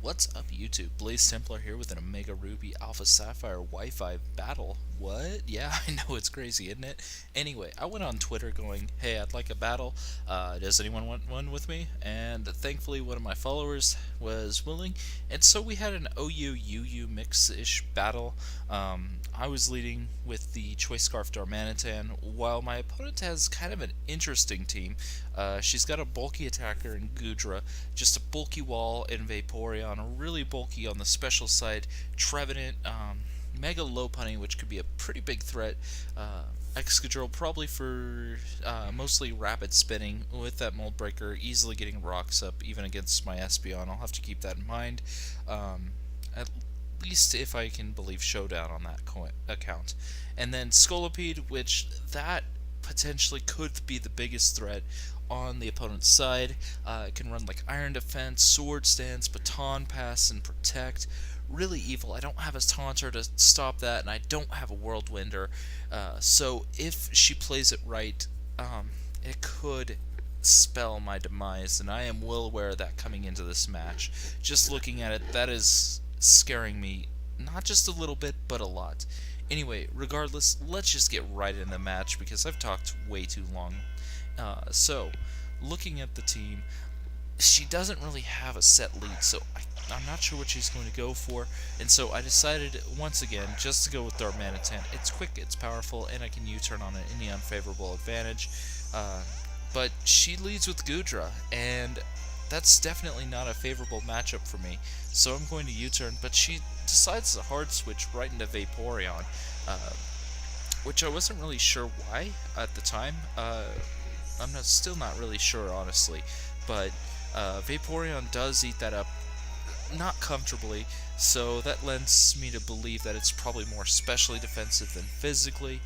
What's up, YouTube? Blaze Templar here with an Omega Ruby Alpha Sapphire Wi-Fi battle. What? Yeah, I know, it's crazy, isn't it? Anyway, I went on Twitter going, hey, I'd like a battle. Does anyone want one with me? And thankfully, one of my followers was willing, and so we had an OU-UU mix-ish battle. I was leading with the Choice Scarf Darmanitan, while my opponent has kind of an interesting team. She's got a bulky attacker in Gudra, just a bulky wall in Vaporeon, really bulky on the special side, Trevenant, Mega Lopunny, which could be a pretty big threat, Excadrill probably for mostly rapid spinning with that Mold Breaker, easily getting rocks up even against my Espeon. I'll have to keep that in mind. At least if I can believe Showdown on that account. And then Scolipede, which that potentially could be the biggest threat on the opponent's side. It can run like Iron Defense, Sword Stance, Baton Pass, and Protect. Really evil. I don't have a Taunter to stop that, and I don't have a Whirlwinder. So if she plays it right, it could spell my demise, and I am well aware of that coming into this match. Just looking at it, that is scaring me, not just a little bit, but a lot. Anyway, regardless, let's just get right in the match because I've talked way too long. So, looking at the team, she doesn't really have a set lead, so I'm not sure what she's going to go for, and so I decided, once again, just to go with Darmanitan. It's quick, it's powerful, and I can U-turn on any unfavorable advantage, but she leads with Gudra, and that's definitely not a favorable matchup for me, so I'm going to U-turn, but she decides to hard switch right into Vaporeon, which I wasn't really sure why at the time. Still not really sure, honestly, but Vaporeon does eat that up, not comfortably, so that lends me to believe that it's probably more specially defensive than physically.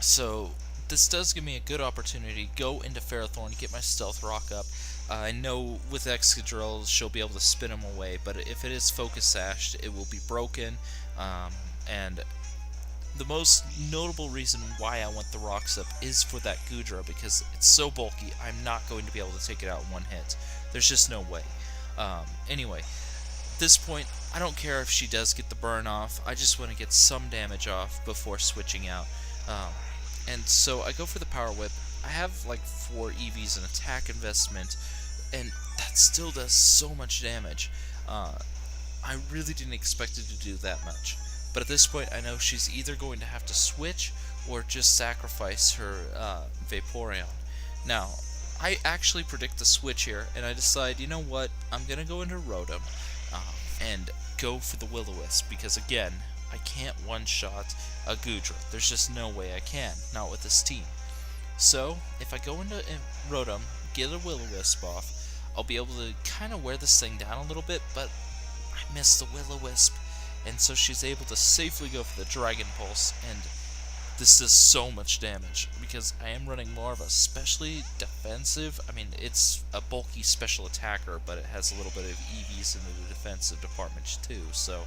So this does give me a good opportunity to go into Ferrothorn, get my Stealth Rock up. I know with Excadrill she'll be able to spin him away, but if it is Focus Sashed, it will be broken, and the most notable reason why I want the rocks up is for that Gudra, because it's so bulky, I'm not going to be able to take it out in one hit. There's just no way. Anyway, at this point, I don't care if she does get the burn off, I just want to get some damage off before switching out. And so I go for the Power Whip. I have like 4 EVs in attack investment, and that still does so much damage. I really didn't expect it to do that much. But at this point, I know she's either going to have to switch or just sacrifice her Vaporeon. Now, I actually predict the switch here, and I decide, you know what, I'm going to go into Rotom and go for the Will-O-Wisp, because again, I can't one-shot a Gudra. There's just no way I can, not with this team. So, if I go into Rotom, get a Will-O-Wisp off, I'll be able to kind of wear this thing down a little bit, but I missed the Will-O-Wisp. And so she's able to safely go for the Dragon Pulse, and this does so much damage, because I am running more of a specially defensive, I mean, it's a bulky special attacker, but it has a little bit of EVs in the defensive department too, so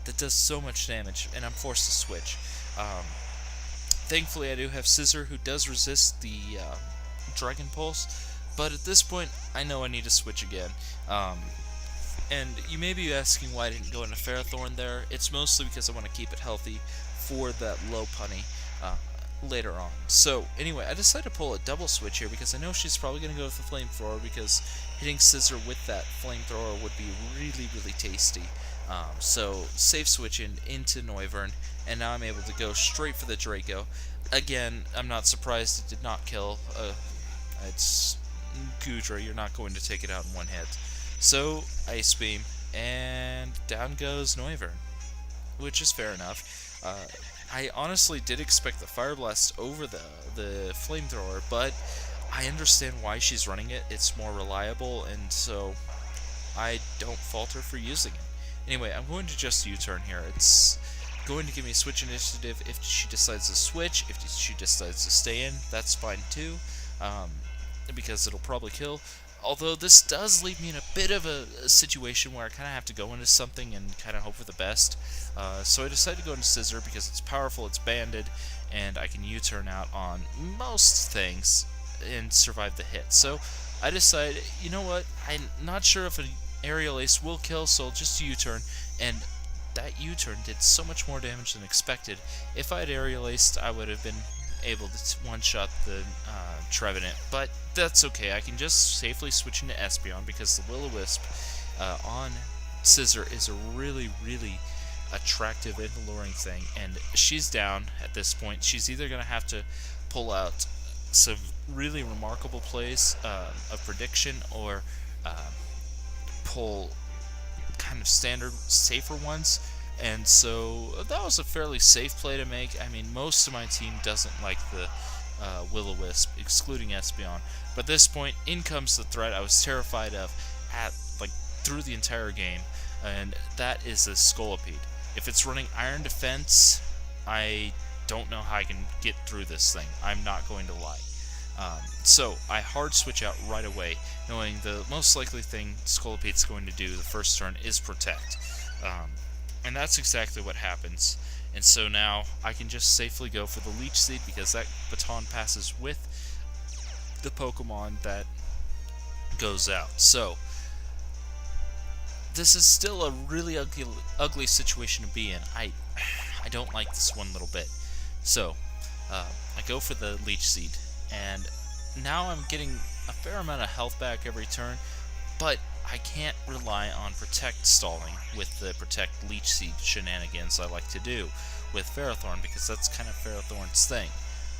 that does so much damage, and I'm forced to switch. Thankfully I do have Scissor, who does resist the Dragon Pulse, but at this point, I know I need to switch again. And you may be asking why I didn't go into Ferrothorn there. It's mostly because I want to keep it healthy for that Lopunny later on. So anyway, I decided to pull a double switch here because I know she's probably going to go with the Flamethrower, because hitting Scissor with that Flamethrower would be really, really tasty. So safe switch into Noivern, and now I'm able to go straight for the Draco. Again, I'm not surprised it did not kill. It's Gudra, you're not going to take it out in one hit. So, Ice Beam, and down goes Noivern, which is fair enough. I honestly did expect the Fire Blast over the Flamethrower, but I understand why she's running it. It's more reliable, and so I don't fault her for using it. Anyway, I'm going to just U-turn here. It's going to give me switch initiative if she decides to switch. If she decides to stay in, that's fine too, because it'll probably kill. Although this does leave me in a bit of a situation where I kind of have to go into something and kind of hope for the best. So I decided to go into Scissor because it's powerful, it's banded, and I can U-turn out on most things and survive the hit. So I decided, you know what, I'm not sure if aerial ace will kill, so I'll just U-turn, and that U-turn did so much more damage than expected. If I had aerial aced, I would have been able to one-shot the Trevenant, but that's okay. I can just safely switch into Espeon because the Will-O-Wisp on Scissor is a really, really attractive and alluring thing, and she's down at this point. She's either going to have to pull out some really remarkable plays of prediction, or pull kind of standard, safer ones. And so that was a fairly safe play to make. I mean, most of my team doesn't like the Will-O-Wisp, excluding Espeon. But at this point, in comes the threat I was terrified of through the entire game, and that is the Scolipede. If it's running Iron Defense, I don't know how I can get through this thing. I'm not going to lie. So I hard switch out right away, knowing the most likely thing Scolipede's going to do the first turn is protect. And that's exactly what happens. And so now I can just safely go for the Leech Seed because that baton passes with the Pokemon that goes out. So this is still a really ugly situation to be in. I don't like this one little bit. So I go for the Leech Seed, and now I'm getting a fair amount of health back every turn, but I can't rely on Protect stalling with the Protect Leech Seed shenanigans I like to do with Ferrothorn, because that's kind of Ferrothorn's thing.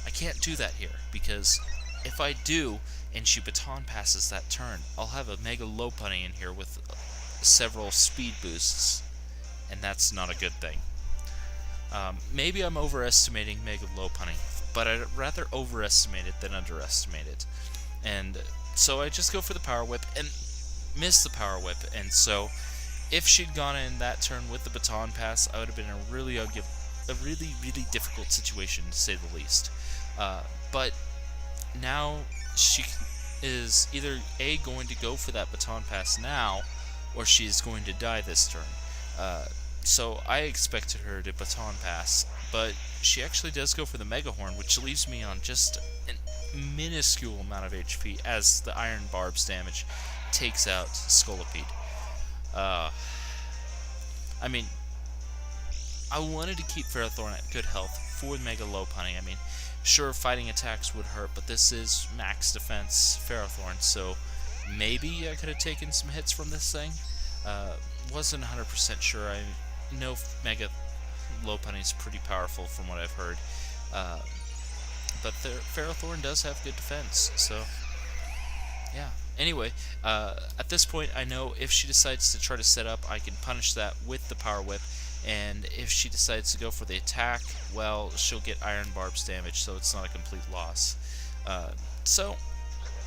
I can't do that here, because if I do, and she Baton passes that turn, I'll have a Mega Lopunny in here with several speed boosts, and that's not a good thing. Maybe I'm overestimating Mega Lopunny, but I'd rather overestimate it than underestimate it. And so I just go for the Power Whip and miss the Power Whip, and so if she'd gone in that turn with the Baton Pass, I would have been in a really difficult situation, to say the least. But now she is either A, going to go for that Baton Pass now, or she's going to die this turn. So I expected her to Baton Pass, but she actually does go for the Mega Horn, which leaves me on just a minuscule amount of HP as the Iron Barb's damage takes out Scolipede. I mean, I wanted to keep Ferrothorn at good health for Mega Lopunny. I mean, sure, fighting attacks would hurt, but this is max defense Ferrothorn, so maybe I could have taken some hits from this thing. Wasn't 100% sure. I know Mega Lopunny's pretty powerful from what I've heard, but Ferrothorn does have good defense, so yeah. Anyway, at this point, I know if she decides to try to set up, I can punish that with the Power Whip, and if she decides to go for the attack, well, she'll get Iron Barb's damage, so it's not a complete loss. So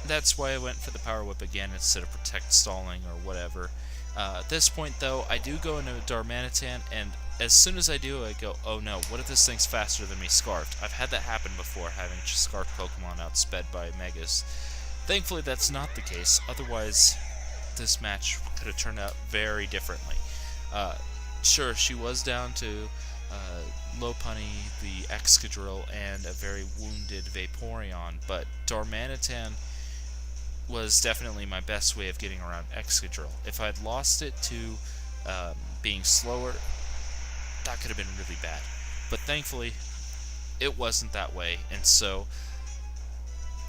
that's why I went for the Power Whip again instead of Protect stalling or whatever. At this point, though, I do go into Darmanitan, and as soon as I do, I go, oh no, what if this thing's faster than me Scarfed? I've had that happen before, having Scarfed Pokemon outsped by Megas. Thankfully, that's not the case. Otherwise, this match could have turned out very differently. Sure, she was down to Lopunny, the Excadrill, and a very wounded Vaporeon, but Darmanitan was definitely my best way of getting around Excadrill. If I'd lost it to being slower, that could have been really bad. But thankfully, it wasn't that way, and so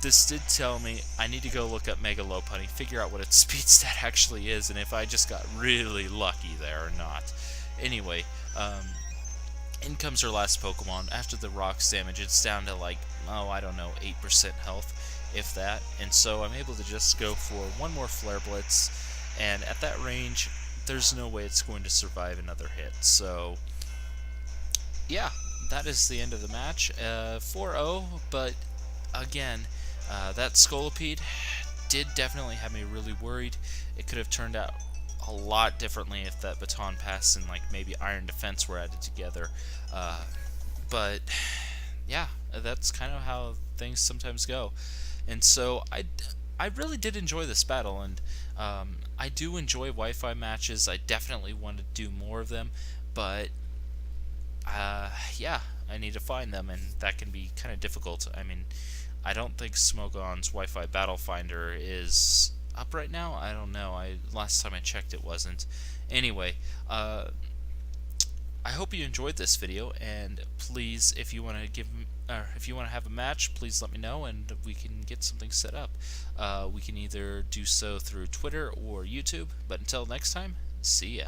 this did tell me I need to go look up Mega Lopunny, figure out what its speed stat actually is, and if I just got really lucky there or not. Anyway, in comes her last Pokemon. After the Rocks damage, it's down to like, oh, I don't know, 8% health, if that. And so I'm able to just go for one more Flare Blitz, and at that range, there's no way it's going to survive another hit. So, yeah, that is the end of the match. 4-0, but again, that Scolipede did definitely have me really worried. It could have turned out a lot differently if that Baton Pass and like maybe Iron Defense were added together. But yeah, that's kind of how things sometimes go. And so I really did enjoy this battle, and I do enjoy Wi-Fi matches. I definitely want to do more of them, but yeah, I need to find them, and that can be kind of difficult. I mean, I don't think Smogon's Wi-Fi Battle Finder is up right now? I don't know. Last time I checked, it wasn't. Anyway, I hope you enjoyed this video, and please, if you want to if you want to have a match, please let me know, and we can get something set up. We can either do so through Twitter or YouTube. But until next time, see ya.